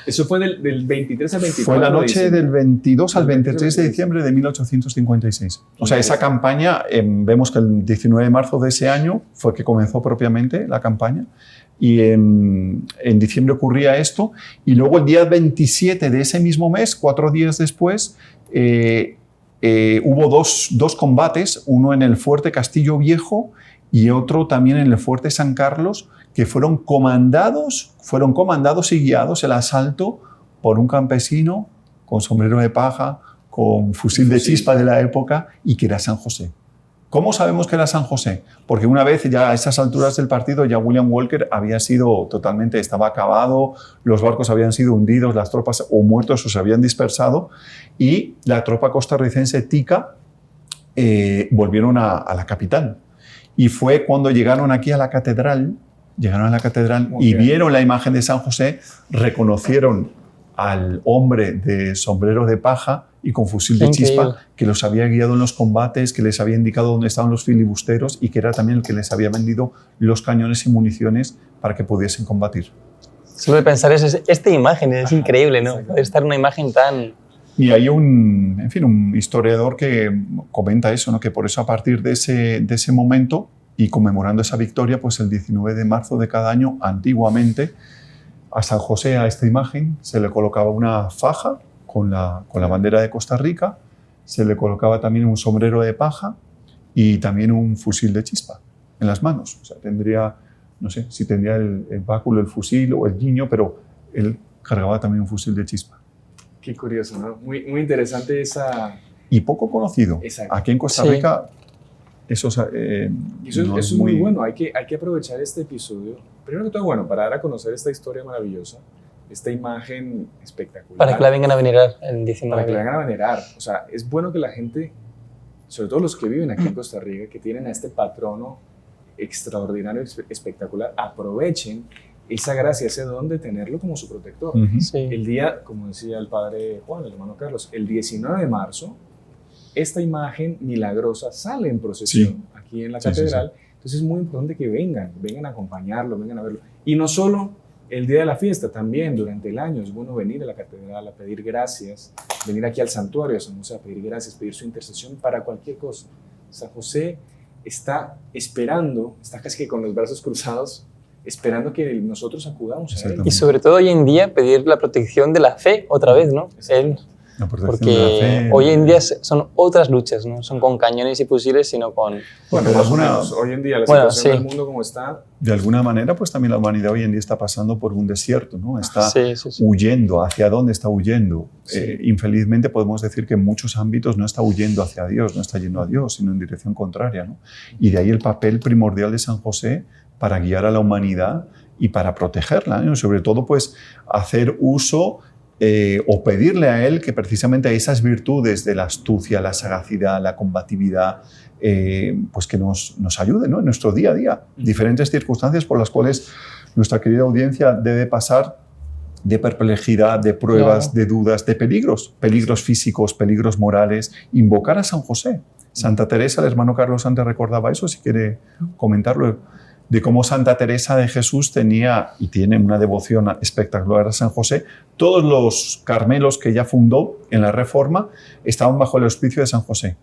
Eso fue del 23 al 24. Fue la noche del 22 al 23 de diciembre de 1856. O sea, esa campaña, vemos que el 19 de marzo de ese año fue que comenzó propiamente la campaña. Y en diciembre ocurría esto, y luego el día 27 de ese mismo mes, 4 días después, hubo dos combates, uno en el fuerte Castillo Viejo y otro también en el fuerte San Carlos, que fueron comandados y guiados el asalto por un campesino con sombrero de paja, con fusil de chispa de la época, y que era San José. ¿Cómo sabemos que era San José? Porque una vez ya a esas alturas del partido ya William Walker estaba acabado, los barcos habían sido hundidos, las tropas o muertos o se habían dispersado, y la tropa costarricense tica volvieron a la capital. Y fue cuando llegaron aquí a la catedral, y vieron la imagen de San José, reconocieron al hombre de sombrero de paja y con fusil de chispa, que los había guiado en los combates, que les había indicado dónde estaban los filibusteros y que era también el que les había vendido los cañones y municiones para que pudiesen combatir. Solo de pensar eso, esta imagen es increíble, ¿no? Poder estar una imagen tan... Y hay un historiador que comenta eso, ¿no? Que por eso a partir de ese momento y conmemorando esa victoria, pues el 19 de marzo de cada año, antiguamente, a San José, a esta imagen, se le colocaba una faja con la bandera de Costa Rica, se le colocaba también un sombrero de paja y también un fusil de chispa en las manos. O sea, no sé si tendría el báculo, el fusil o el guiño, pero él cargaba también un fusil de chispa. Qué curioso, ¿no? Muy interesante esa... Y poco conocido. Exacto. Aquí en Costa Rica, eso es muy bueno. Hay que aprovechar este episodio, primero que todo, bueno, para dar a conocer esta historia maravillosa, esta imagen espectacular. Para que la vengan a venerar el 19. Para que la vengan a venerar. O sea, es bueno que la gente, sobre todo los que viven aquí en Costa Rica, que tienen a este patrono extraordinario, espectacular, aprovechen esa gracia, ese don de tenerlo como su protector. Sí. El día, como decía el padre Juan, el hermano Carlos, el 19 de marzo, esta imagen milagrosa sale en procesión aquí en la catedral. Sí. Entonces es muy importante que vengan a acompañarlo, vengan a verlo. Y no solo el día de la fiesta, también durante el año es bueno venir a la catedral a pedir gracias, venir aquí al santuario de San José a pedir gracias, pedir su intercesión para cualquier cosa. San José está esperando, está casi que con los brazos cruzados, esperando que nosotros acudamos a Él. Y sobre todo hoy en día pedir la protección de la fe otra vez, ¿no? Él, La protección porque de la fe. hoy en día son otras luchas, no son con cañones y fusiles, sino con... Bueno, de más o alguna- menos, hoy en día la Bueno, situación sí. del mundo como está, De alguna manera, pues también la humanidad hoy en día está pasando por un desierto, ¿no? Está Sí, sí, sí. huyendo. ¿Hacia dónde está huyendo? Sí. Infelizmente podemos decir que en muchos ámbitos no está huyendo hacia Dios, no está yendo a Dios, sino en dirección contraria, ¿no? Y de ahí el papel primordial de San José para guiar a la humanidad y para protegerla, ¿no? Sobre todo, pues, hacer uso o pedirle a Él que precisamente esas virtudes de la astucia, la sagacidad, la combatividad, pues que nos ayuden, ¿no? En nuestro día a día. Diferentes circunstancias por las cuales nuestra querida audiencia debe pasar de perplejidad, de pruebas, Claro. de dudas, de peligros físicos, peligros morales. Invocar a San José. Santa Teresa, el hermano Carlos antes recordaba eso, si quiere comentarlo, de cómo Santa Teresa de Jesús tenía y tiene una devoción espectacular a San José. Todos los Carmelos que ella fundó en la Reforma estaban bajo el auspicio de San José.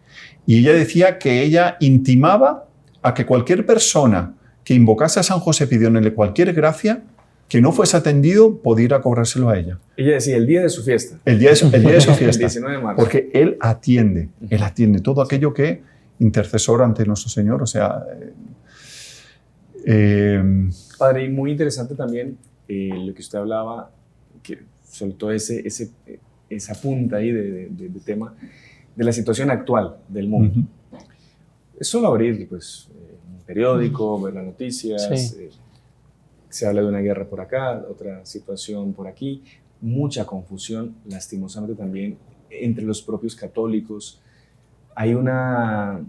Y ella decía que ella intimaba a que cualquier persona que invocase a San José pidiéndole cualquier gracia, que no fuese atendido, podía ir a cobrárselo a ella. ella decía el día de su fiesta, El día de su el fiesta. 19 de marzo. Porque Él atiende todo aquello que intercesor ante nuestro Señor. O sea, Padre, y muy interesante también lo que usted hablaba, que soltó esa punta ahí de tema de la situación actual del mundo. ujú. Es solo abrir pues, un periódico, ver las noticias, Sí. se habla de una guerra por acá, otra situación por aquí, mucha confusión, lastimosamente también entre los propios católicos. Hay una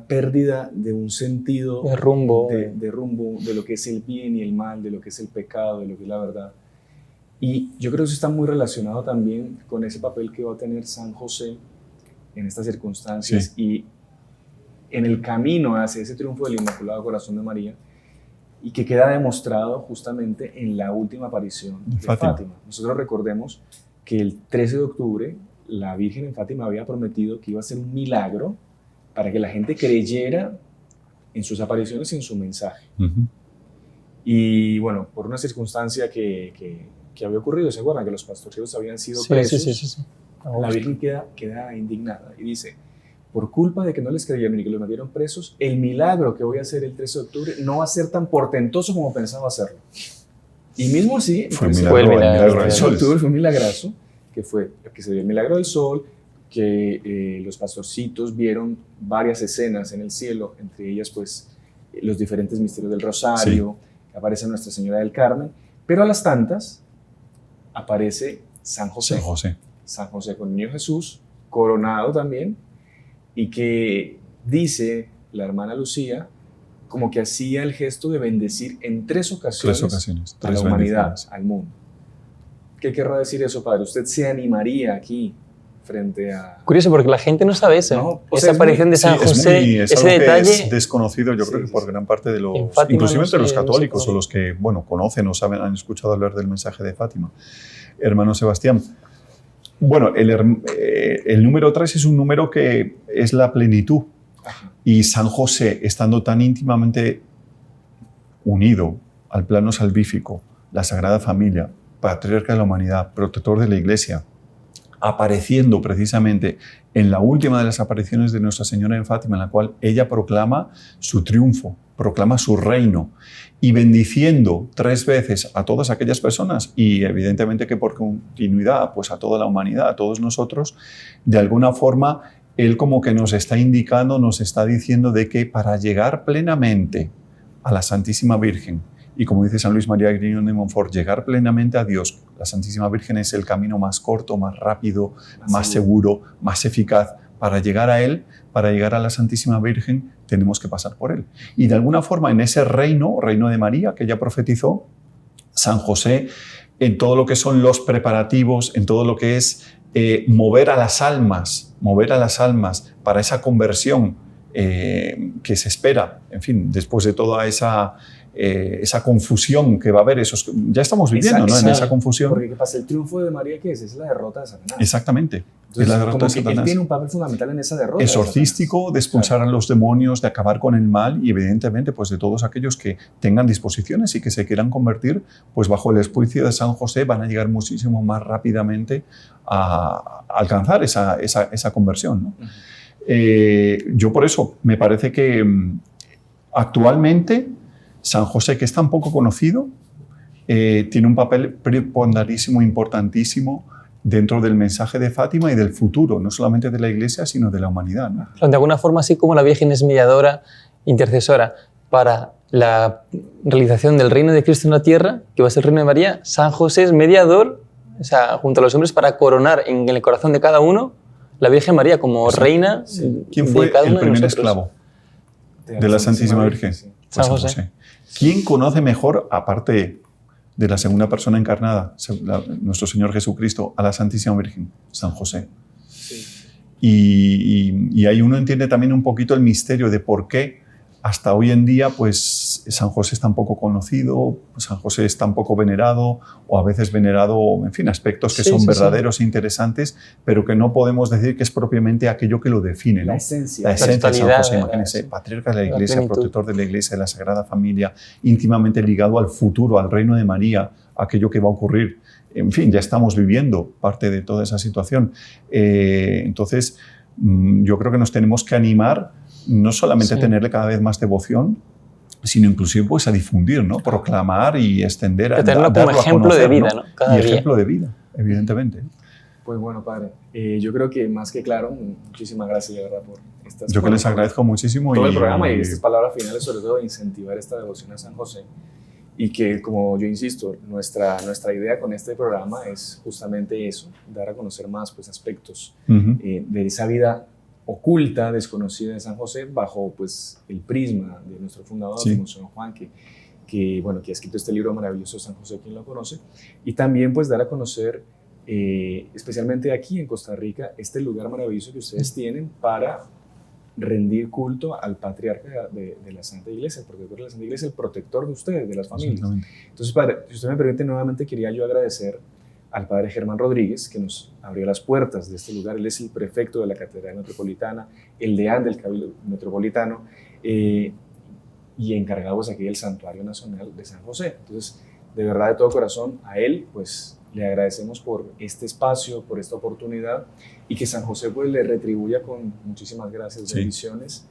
pérdida de un sentido De rumbo. de rumbo, de lo que es el bien y el mal, de lo que es el pecado, de lo que es la verdad. Y yo creo que eso está muy relacionado también con ese papel que va a tener San José en estas circunstancias y en el camino hacia ese triunfo del Inmaculado Corazón de María, y que queda demostrado justamente en la última aparición de Fátima. Nosotros recordemos que el 13 de octubre la Virgen en Fátima había prometido que iba a ser un milagro para que la gente creyera en sus apariciones y en su mensaje. Ujú. Y bueno, por una circunstancia que había ocurrido, ¿se acuerdan? Que los pastorcillos habían sido Sí, presos. sí. La Virgen queda indignada y dice: por culpa de que no les creyeron y que los metieron presos, el milagro que voy a hacer el 13 de octubre no va a ser tan portentoso como pensaba hacerlo. Y mismo así, Fue el el 13 milagro del de sol. octubre fue un milagrazo, que fue que se dio el milagro del sol, que los pastorcitos vieron varias escenas en el cielo, entre ellas pues los diferentes misterios del Rosario, que aparece Nuestra Señora del Carmen, pero a las tantas aparece San José. San José. San José con el Niño Jesús, coronado también, y que dice la hermana Lucía como que hacía el gesto de bendecir en tres ocasiones a la humanidad, al mundo. ¿Qué querrá decir eso, Padre? ¿Usted se animaría aquí frente a...? Curioso, porque la gente no sabe eso. No, o Esa sea, es aparición de San José, es ese algo que detalle... es desconocido, yo creo que por gran parte de los, En Fátima inclusive no entre los sé, no sé católicos cómo. o los que, bueno, conocen o saben, han escuchado hablar del mensaje de Fátima. Hermano Sebastián, bueno, el número 3 es un número que es la plenitud. Ajá. Y San José, estando tan íntimamente unido al plano salvífico, la Sagrada Familia, patriarca de la humanidad, protector de la Iglesia, apareciendo precisamente en la última de las apariciones de Nuestra Señora en Fátima, en la cual ella proclama su triunfo, proclama su reino, y bendiciendo 3 veces a todas aquellas personas, y evidentemente que por continuidad, pues a toda la humanidad, a todos nosotros, de alguna forma, Él como que nos está indicando, nos está diciendo de que para llegar plenamente a la Santísima Virgen, y como dice San Luis María Griñón de Montfort, llegar plenamente a Dios, la Santísima Virgen es el camino más corto, más rápido, más seguro, más eficaz. Para llegar a Él, para llegar a la Santísima Virgen, tenemos que pasar por Él. Y de alguna forma, en ese reino de María, que ella profetizó, San José, en todo lo que son los preparativos, en todo lo que es mover a las almas para esa conversión, que se espera, en fin, después de toda esa confusión que va a haber, ya estamos viviendo, ¿no? En esa confusión. Porque ¿qué pasa? El triunfo de María, ¿qué es? Es la derrota de Satanás. Exactamente. Entonces, es la derrota como de Satanás. Él tiene un papel fundamental en esa derrota. Exorcístico, de expulsar a los demonios, de acabar con el mal y evidentemente pues de todos aquellos que tengan disposiciones y que se quieran convertir, pues bajo el auspicio de San José van a llegar muchísimo más rápidamente a alcanzar esa conversión, ¿no? Yo por eso me parece que actualmente San José, que es tan poco conocido, tiene un papel preponderantísimo, importantísimo dentro del mensaje de Fátima y del futuro, no solamente de la Iglesia, sino de la humanidad, ¿no? De alguna forma, así como la Virgen es mediadora, intercesora para la realización del reino de Cristo en la tierra, que va a ser el reino de María, San José es mediador, o sea, junto a los hombres para coronar en el corazón de cada uno la Virgen María como reina. Sí. ¿Quién fue de cada uno el primer de nosotros? esclavo de la Santísima Virgen? Sí. San José. ¿Quién conoce mejor, aparte de la segunda persona encarnada, nuestro Señor Jesucristo, a la Santísima Virgen? San José. Sí. Y ahí uno entiende también un poquito el misterio de por qué hasta hoy en día pues, San José es tan poco conocido, San José es tan poco venerado, o a veces venerado, en fin, aspectos que son verdaderos e interesantes, pero que no podemos decir que es propiamente aquello que lo define, ¿no? La esencia. La esencia de San José, imagínense, patriarca de la Iglesia, protector de la Iglesia, de la Sagrada Familia, íntimamente ligado al futuro, al reino de María, aquello que va a ocurrir. En fin, ya estamos viviendo parte de toda esa situación. Entonces, yo creo que nos tenemos que animar no solamente a tenerle cada vez más devoción, sino inclusive pues, a difundir, ¿no? Proclamar y extender. Que tenerlo como ejemplo de vida, ¿no? Cada día. Ejemplo de vida, evidentemente. Pues bueno, padre, yo creo que más que claro, muchísimas gracias de verdad por estas Yo que les agradezco muchísimo. Todo el programa y estas palabras finales, sobre todo, de incentivar esta devoción a San José. Y que, como yo insisto, nuestra idea con este programa es justamente eso, dar a conocer más pues, aspectos de esa vida oculta, desconocida de San José, bajo pues, el prisma de nuestro fundador, Monseñor Juan, que ha escrito este libro maravilloso, San José, quien lo conoce, y también pues, dar a conocer, especialmente aquí en Costa Rica, este lugar maravilloso que ustedes tienen para rendir culto al patriarca de la Santa Iglesia, el protector de la Santa Iglesia, el protector de ustedes, de las familias. Entonces, padre, si usted me permite, nuevamente quería yo agradecer al padre Germán Rodríguez, que nos abrió las puertas de este lugar. Él es el prefecto de la Catedral Metropolitana, el deán del Cabildo Metropolitano y encargado pues, aquí del Santuario Nacional de San José. Entonces, de verdad, de todo corazón, a él pues le agradecemos por este espacio, por esta oportunidad y que San José pues le retribuya con muchísimas gracias, bendiciones,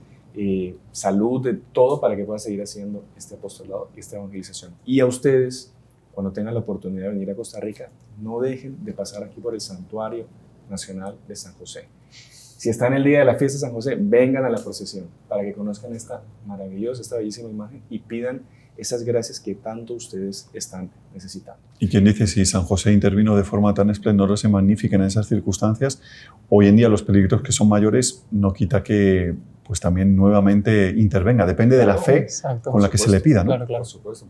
salud, de todo para que pueda seguir haciendo este apostolado y esta evangelización. Y a ustedes, cuando tengan la oportunidad de venir a Costa Rica, no dejen de pasar aquí por el Santuario Nacional de San José. Si están el día de la fiesta de San José, vengan a la procesión para que conozcan esta maravillosa, esta bellísima imagen y pidan esas gracias que tanto ustedes están necesitando. Y quien dice, si San José intervino de forma tan esplendorosa y magnífica en esas circunstancias, hoy en día los peligros que son mayores no quita que pues también nuevamente intervenga. Depende de la fe con la que se le pida, ¿no? Claro. Por supuesto.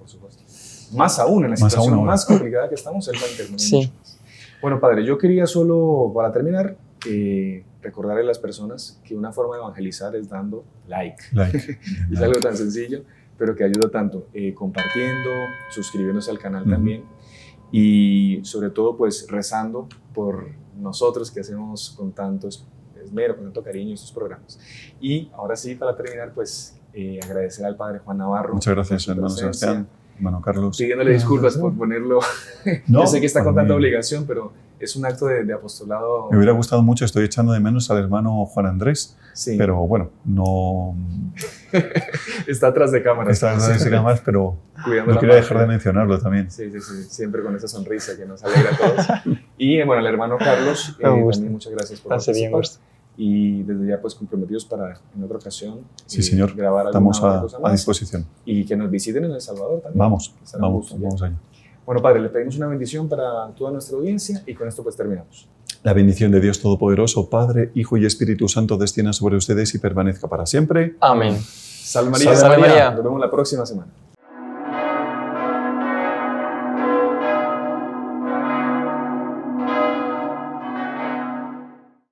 Más aún en la situación más complicada que estamos, él va a intervenir mucho más. Bueno, padre, yo quería solo, para terminar, recordarle a las personas que una forma de evangelizar es dando like. Es algo tan sencillo, pero que ayuda tanto compartiendo, suscribiéndose al canal también y sobre todo pues rezando por nosotros que hacemos con tanto esmero, con tanto cariño estos programas. Y ahora sí, para terminar, pues agradecer al padre Juan Navarro. Muchas gracias, hermano Sebastián, hermano Carlos. Pidiéndole disculpas por ponerlo. Yo sé que está con tanta obligación, pero es un acto de apostolado. Me hubiera gustado mucho, estoy echando de menos al hermano Juan Andrés, pero bueno, no... Está atrás de cámaras. Está atrás de cámaras, pero no quería dejar de mencionarlo también. Sí, siempre con esa sonrisa que nos alegra a todos. Y bueno, al hermano Carlos, también muchas gracias por participar. Y desde ya pues comprometidos para en otra ocasión señor, grabar estamos a disposición. Y que nos visiten en El Salvador también. Vamos allá. Bueno, padre, le pedimos una bendición para toda nuestra audiencia y con esto pues terminamos. La bendición de Dios Todopoderoso, Padre, Hijo y Espíritu Santo descienda sobre ustedes y permanezca para siempre. Amén. Salve María. Salve María. Nos vemos la próxima semana.